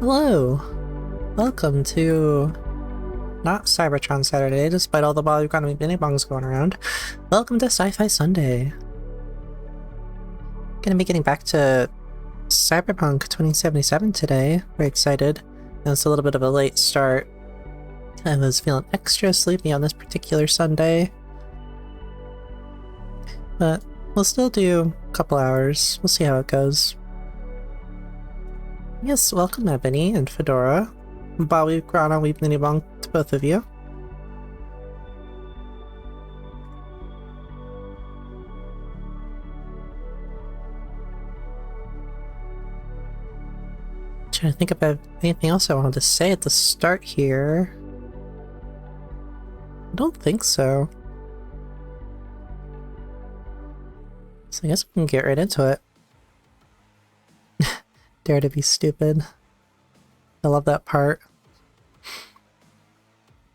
Hello! Welcome to not Cybertron Saturday, despite all the Bollywood mini bongs going around. Welcome to Sci-Fi Sunday. Gonna be getting back to Cyberpunk 2077 today. Very excited. And it's a little bit of a late start. I was feeling extra sleepy on this particular Sunday. But we'll still do a couple hours. We'll see how it goes. Yes, welcome Ebony and Fedora. Bobby, Grana, Weep, Ninibong to both of you. Trying to think about anything else I wanted to say at the start here. I don't think so. So I guess we can get right into it. Dare to be stupid. I love that part.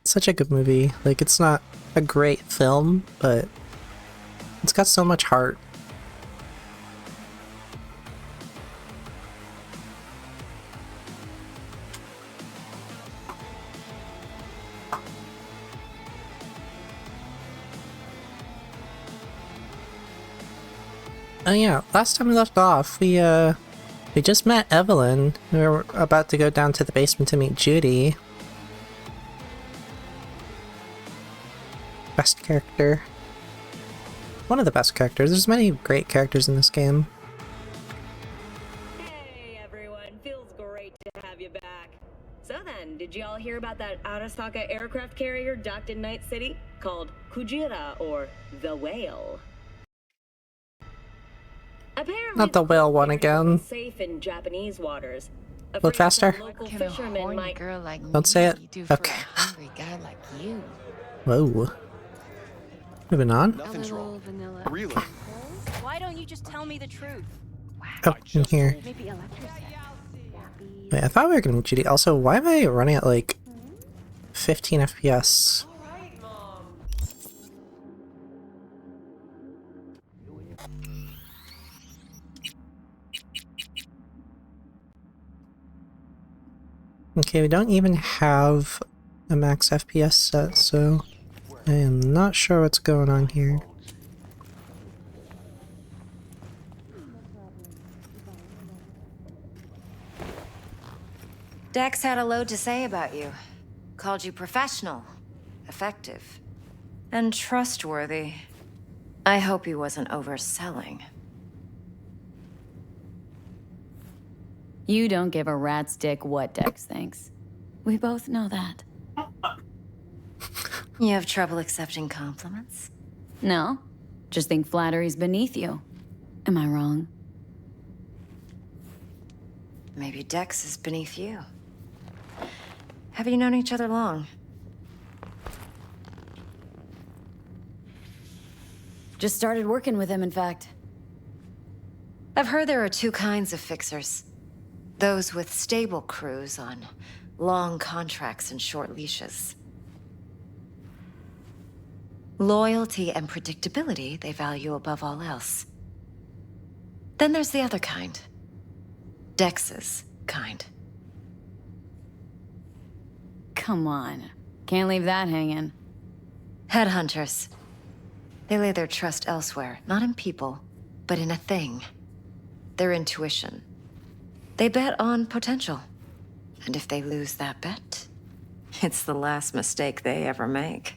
Such a good movie. Like, it's not a great film, but it's got so much heart. Oh yeah, last time we left off, we just met Evelyn. We were about to go down to the basement to meet Judy. Best character. One of the best characters. There's many great characters in this game. Hey everyone, feels great to have you back. So then, did you all hear about that Arasaka aircraft carrier docked in Night City? Called Kujira, or the Whale? Apparently, Not the whale one again. safe in Japanese waters. A little faster. Local Can a fishermen horny might... girl like Don't say it. me do for Okay. a hungry guy like you? Whoa. Moving on. Nothing's wrong. Vanilla. Really? Why don't you just tell me the truth? Oh, in here. Maybe electricity. Wait, I thought we were gonna meet Judy. Also, why am I running at like 15 FPS? Okay, we don't even have a max FPS set, so I am not sure what's going on here. Dex had a load to say about you. Called you professional, effective, and trustworthy. I hope he wasn't overselling. You don't give a rat's dick what Dex thinks. We both know that. You have trouble accepting compliments? No, just think flattery's beneath you. Am I wrong? Maybe Dex is beneath you. Have you known each other long? Just started working with him, in fact. I've heard there are two kinds of fixers. Those with stable crews on long contracts and short leashes. Loyalty and predictability they value above all else. Then there's the other kind. Dex's kind. Come on. Can't leave that hanging. Headhunters. They lay their trust elsewhere, not in people, but in a thing. Their intuition. They bet on potential. And if they lose that bet, it's the last mistake they ever make.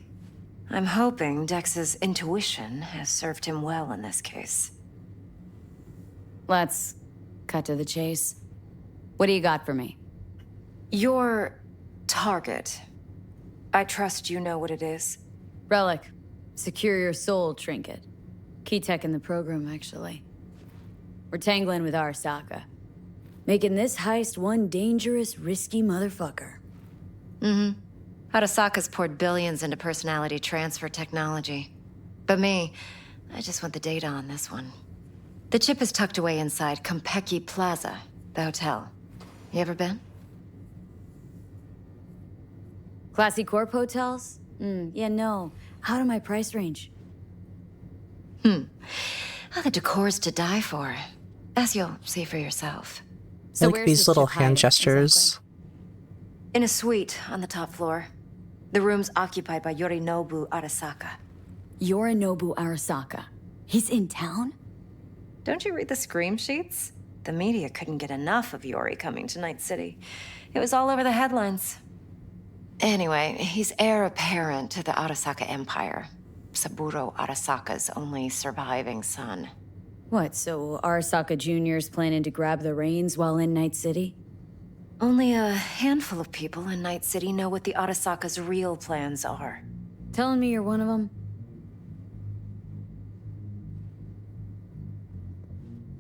I'm hoping Dex's intuition has served him well in this case. Let's cut to the chase. What do you got for me? Your target. I trust you know what it is. Relic. Secure your soul trinket. Key tech in the program, actually. We're tangling with Arasaka. Making this heist one dangerous, risky motherfucker. Mm-hmm. Arasaka's poured billions into personality transfer technology. But me, I just want the data on this one. The chip is tucked away inside Kompeki Plaza, the hotel. You ever been? Classy corp hotels? Yeah, no. Out of my price range. Oh, the decor's to die for. As you'll see for yourself. So like where's these this little chip hand hiding, gestures exactly? In a suite on the top floor. The room's occupied by Yorinobu Arasaka. Yorinobu Arasaka. He's in town? Don't you read the scream sheets? The media couldn't get enough of Yori coming to Night City. It was all over the headlines. Anyway, he's heir apparent to the Arasaka Empire. Saburo Arasaka's only surviving son. What, so Arasaka Jr.'s planning to grab the reins while in Night City? Only a handful of people in Night City know what the Arasaka's real plans are. Telling me you're one of them?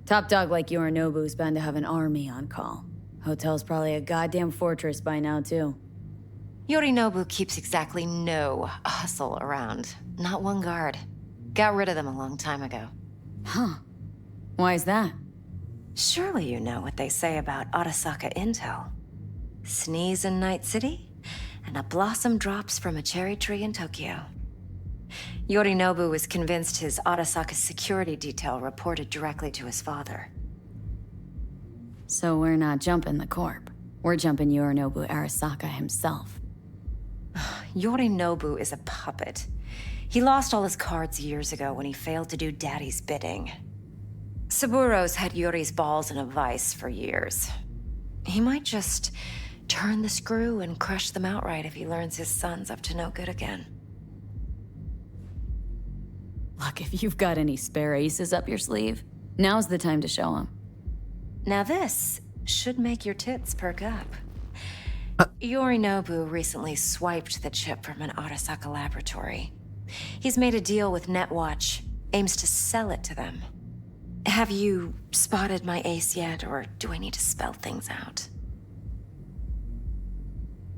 Top dog like Yorinobu's bound to have an army on call. Hotel's probably a goddamn fortress by now, too. Yorinobu keeps exactly no hustle around. Not one guard. Got rid of them a long time ago. Huh. Why is that? Surely you know what they say about Arasaka intel. Sneeze in Night City, and a blossom drops from a cherry tree in Tokyo. Yorinobu was convinced his Arasaka security detail reported directly to his father. So we're not jumping the corp. We're jumping Yorinobu Arasaka himself. Yorinobu is a puppet. He lost all his cards years ago when he failed to do Daddy's bidding. Saburo's had Yori's balls in a vice for years. He might just turn the screw and crush them outright if he learns his son's up to no good again. Look, if you've got any spare aces up your sleeve, now's the time to show them. Now this should make your tits perk up. Yorinobu recently swiped the chip from an Arasaka laboratory. He's made a deal with Netwatch, aims to sell it to them. Have you spotted my ace yet, or do I need to spell things out?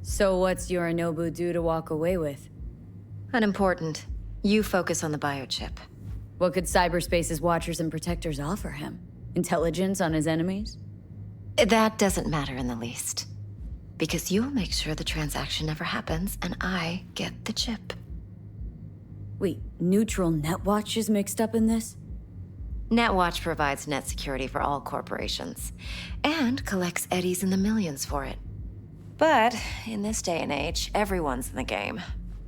So what's Yorinobu due to walk away with? Unimportant. You focus on the biochip. What could cyberspace's watchers and protectors offer him? Intelligence on his enemies? That doesn't matter in the least. Because you'll make sure the transaction never happens, and I get the chip. Wait, neutral Netwatch is mixed up in this? Netwatch provides net security for all corporations, and collects eddies in the millions for it. But in this day and age, everyone's in the game,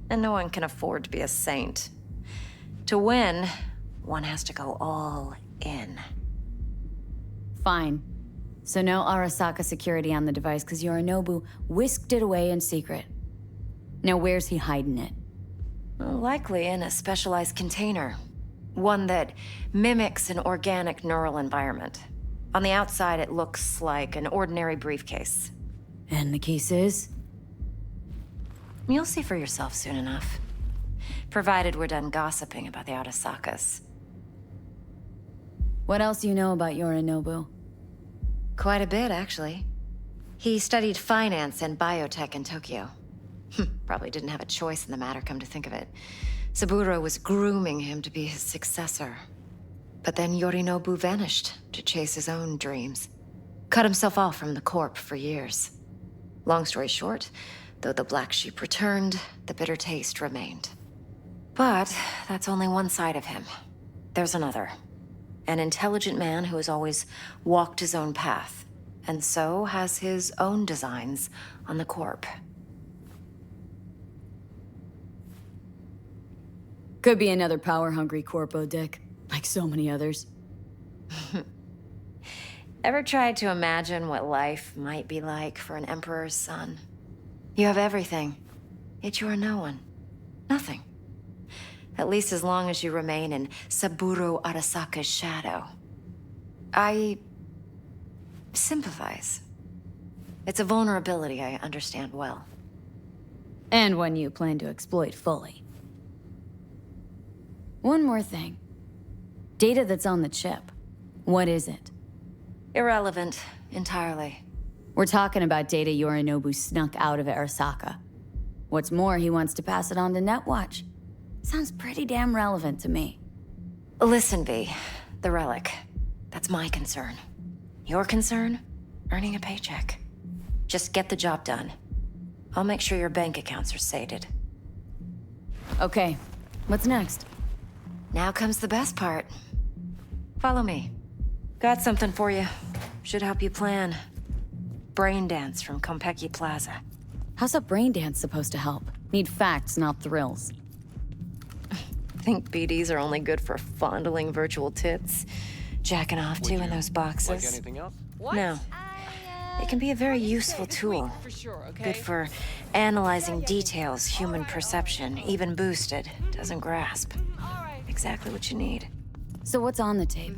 and no one can afford to be a saint. To win, one has to go all in. Fine. So no Arasaka security on the device because Yorinobu whisked it away in secret. Now where's he hiding it? Likely in a specialized container. One that mimics an organic neural environment. On the outside, it looks like an ordinary briefcase. And the case is? You'll see for yourself soon enough. Provided we're done gossiping about the Arasakas. What else do you know about Yorinobu? Quite a bit, actually. He studied finance and biotech in Tokyo. Probably didn't have a choice in the matter, come to think of it. Saburo was grooming him to be his successor. But then Yorinobu vanished to chase his own dreams. Cut himself off from the Corp for years. Long story short, though the black sheep returned, the bitter taste remained. But that's only one side of him. There's another. An intelligent man who has always walked his own path, and so has his own designs on the Corp. Could be another power-hungry corpo dick, like so many others. Ever tried to imagine what life might be like for an emperor's son? You have everything, yet you are no one. Nothing. At least as long as you remain in Saburo Arasaka's shadow. I sympathize. It's a vulnerability I understand well. And one you plan to exploit fully. One more thing. Data that's on the chip. What is it? Irrelevant, entirely. We're talking about data Yorinobu snuck out of Arasaka. What's more, he wants to pass it on to Netwatch. Sounds pretty damn relevant to me. Listen, V. The relic. That's my concern. Your concern? Earning a paycheck. Just get the job done. I'll make sure your bank accounts are sated. Okay, what's next? Now comes the best part. Follow me. Got something for you. Should help you plan. Brain dance from Konpeki Plaza. How's a brain dance supposed to help? Need facts, not thrills. Think BDs are only good for fondling virtual tits? Jacking off to in those boxes? Like anything else? No. It can be a very useful tool. Good for analyzing details human perception, even boosted, doesn't grasp. Exactly what you need. So what's on the tape?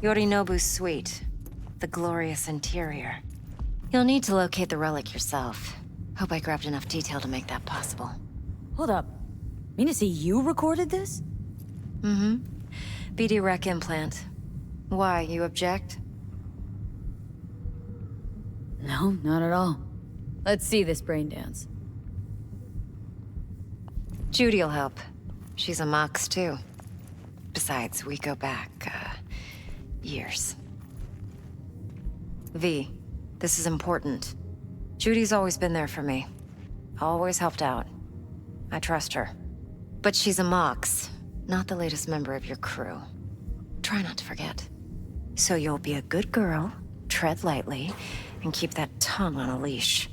Yorinobu's suite. The glorious interior. You'll need to locate the relic yourself. Hope I grabbed enough detail to make that possible. Hold up. Mean to say you recorded this? BD rec implant. Why, you object? No, not at all. Let's see this brain dance. Judy'll help. She's a Mox, too. Besides, we go back, years. V, this is important. Judy's always been there for me. Always helped out. I trust her. But she's a Mox, not the latest member of your crew. Try not to forget. So you'll be a good girl, tread lightly, and keep that tongue on a leash.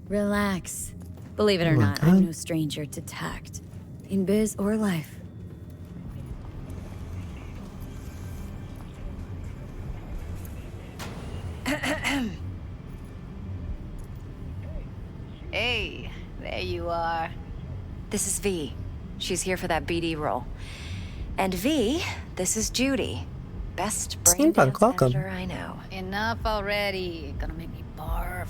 Relax. Believe it or not, I'm no stranger to tact. In biz or life. Hey, there you are. This is V. She's here for that BD role. And V, this is Judy. Best brain Steampunk, dance welcome. editor I know. Enough already. Gonna make me barf.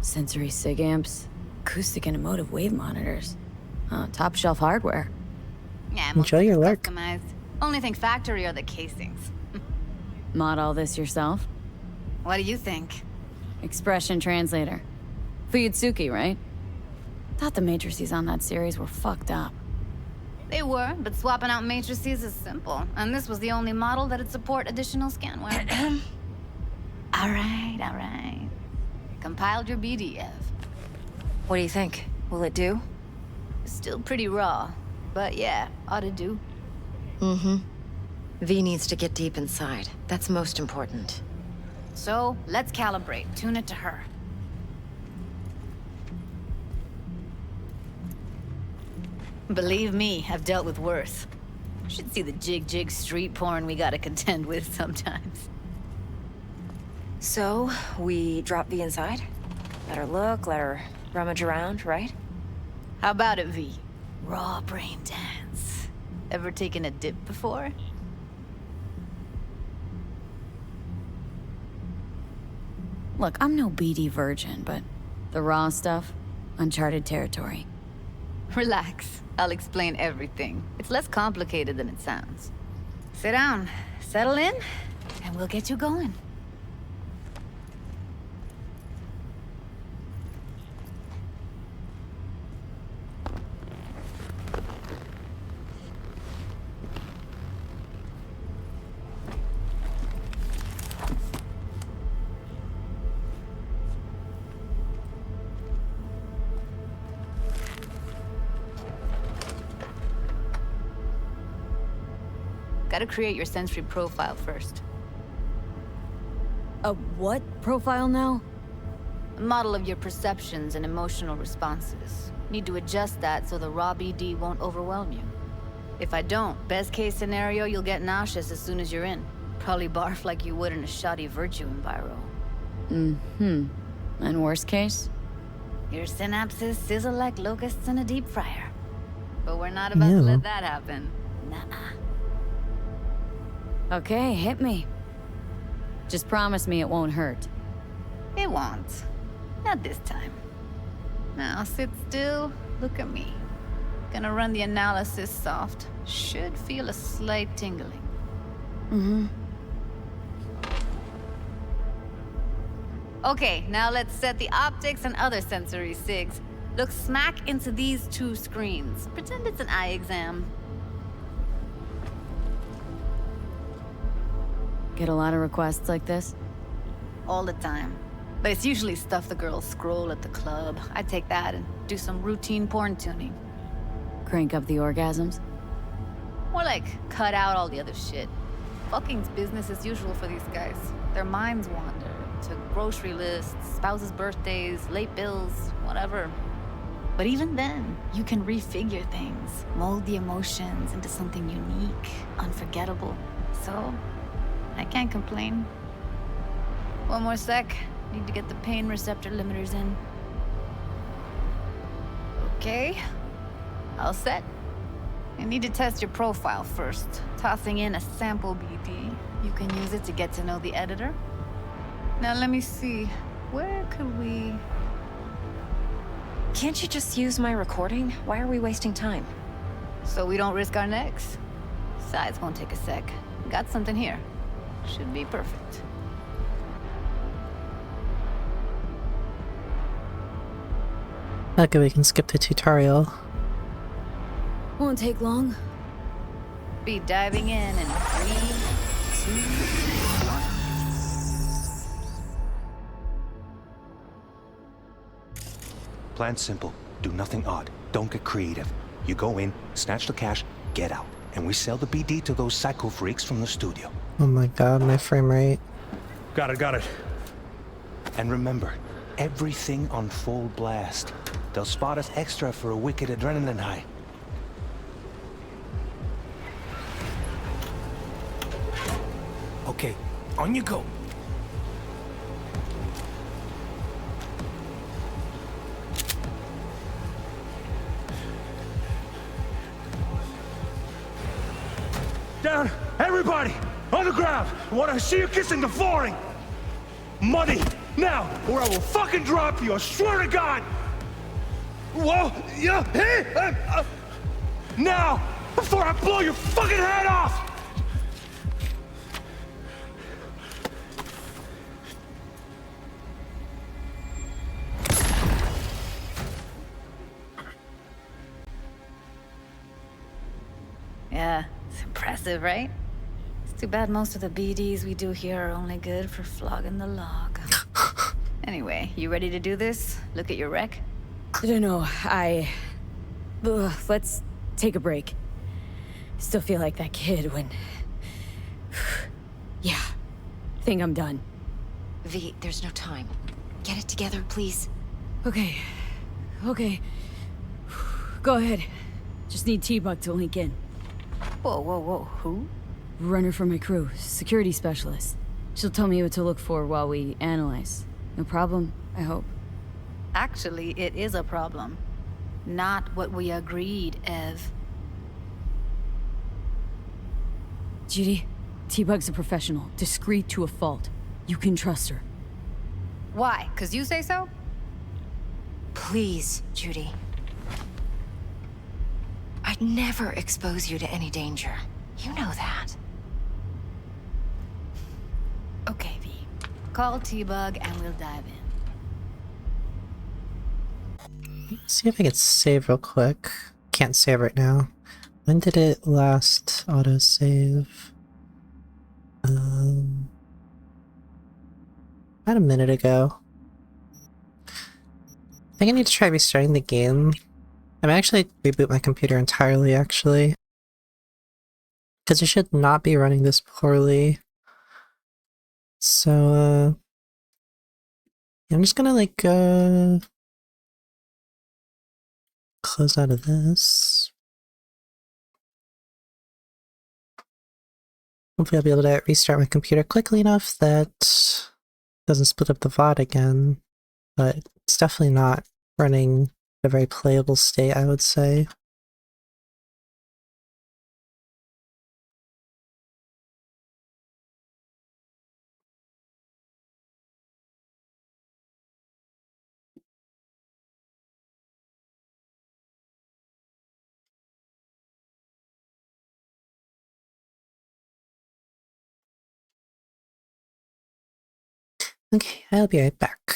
Sensory sig amps, acoustic and emotive wave monitors. Top shelf hardware. Yeah, Enjoy your work. customized. Only thing factory are the casings. Mod all this yourself? What do you think? Expression translator. Fuyutsuki, right? Thought the matrices on that series were fucked up. They were, but swapping out matrices is simple. And this was the only model that'd support additional scanware. all right. Compiled your BDF. What do you think? Will it do? Still pretty raw, but yeah, ought to do. V needs to get deep inside. That's most important. So, let's calibrate. Tune it to her. Believe me, I've dealt with worse. Should see the jig street porn we gotta contend with sometimes. So, we drop V inside? Let her look, let her rummage around, right? How about it, V? Raw brain dance. Ever taken a dip before? Look, I'm no BD virgin, but the raw stuff, uncharted territory. Relax. I'll explain everything. It's less complicated than it sounds. Sit down, settle in, and we'll get you going. Gotta create your sensory profile first. A what profile now? A model of your perceptions and emotional responses. Need to adjust that so the raw BD won't overwhelm you. If I don't, best case scenario, you'll get nauseous as soon as you're in. Probably barf like you would in a shoddy virtue enviro. And worst case? Your synapses sizzle like locusts in a deep fryer. But we're not about to let that happen. Nuh-uh. Okay, hit me. Just promise me it won't hurt. It won't. Not this time. Now sit still, look at me. Gonna run the analysis soft. Should feel a slight tingling. Okay, now let's set the optics and other sensory sigs. Look smack into these two screens. Pretend it's an eye exam. Get a lot of requests like this? All the time. But it's usually stuff the girls scroll at the club. I take that and do some routine porn tuning. Crank up the orgasms? More like cut out all the other shit. Fucking's business as usual for these guys. Their minds wander. to grocery lists, spouses' birthdays, late bills, whatever. But even then, you can refigure things, mold the emotions into something unique, unforgettable. So, I can't complain. One more sec. Need to get the pain receptor limiters in. Okay. All set. You need to test your profile first. Tossing in a sample BD. You can use it to get to know the editor. Now let me see. Where could we... Can't you just use my recording? Why are we wasting time? So we don't risk our necks? Sides won't take a sec. Got something here. Should be perfect. Okay, we can skip the tutorial. Won't take long. Be diving in 3, 2, 1. Plan simple. Do nothing odd. Don't get creative. You go in, snatch the cash, get out. And we sell the BD to those psycho freaks from the studio. Oh my god, my frame rate. Got it. And remember, everything on full blast. They'll spot us extra for a wicked adrenaline high. Okay, on you go. Down, everybody, on the ground. I want to see you kissing the flooring. Money, now, or I will fucking drop you, I swear to God. Whoa, yeah, hey, now, before I blow your fucking head off. Yeah, it's impressive, right? It's too bad most of the BDs we do here are only good for flogging the log. Anyway, you ready to do this? Look at your rec? I don't know, let's take a break. Still feel like that kid when... Yeah, think I'm done. V, there's no time. Get it together, please. Okay. Go ahead. Just need T-Bug to link in. Whoa, who? Runner for my crew, security specialist. She'll tell me what to look for while we analyze. No problem, I hope. Actually, it is a problem. Not what we agreed, Ev. Judy, T-Bug's a professional, discreet to a fault. You can trust her. Why? 'Cause you say so? Please, Judy. I'd never expose you to any danger. You know that. Okay, V. Call T-Bug and we'll dive in. See if I can save real quick. Can't save right now. When did it last autosave? About a minute ago. I think I need to try restarting the game. I might actually reboot my computer entirely, actually. Because it should not be running this poorly. So, I'm just gonna, like, close out of this. Hopefully I'll be able to restart my computer quickly enough that it doesn't split up the VOD again. But it's definitely not running a very playable state, I would say. Okay, I'll be right back.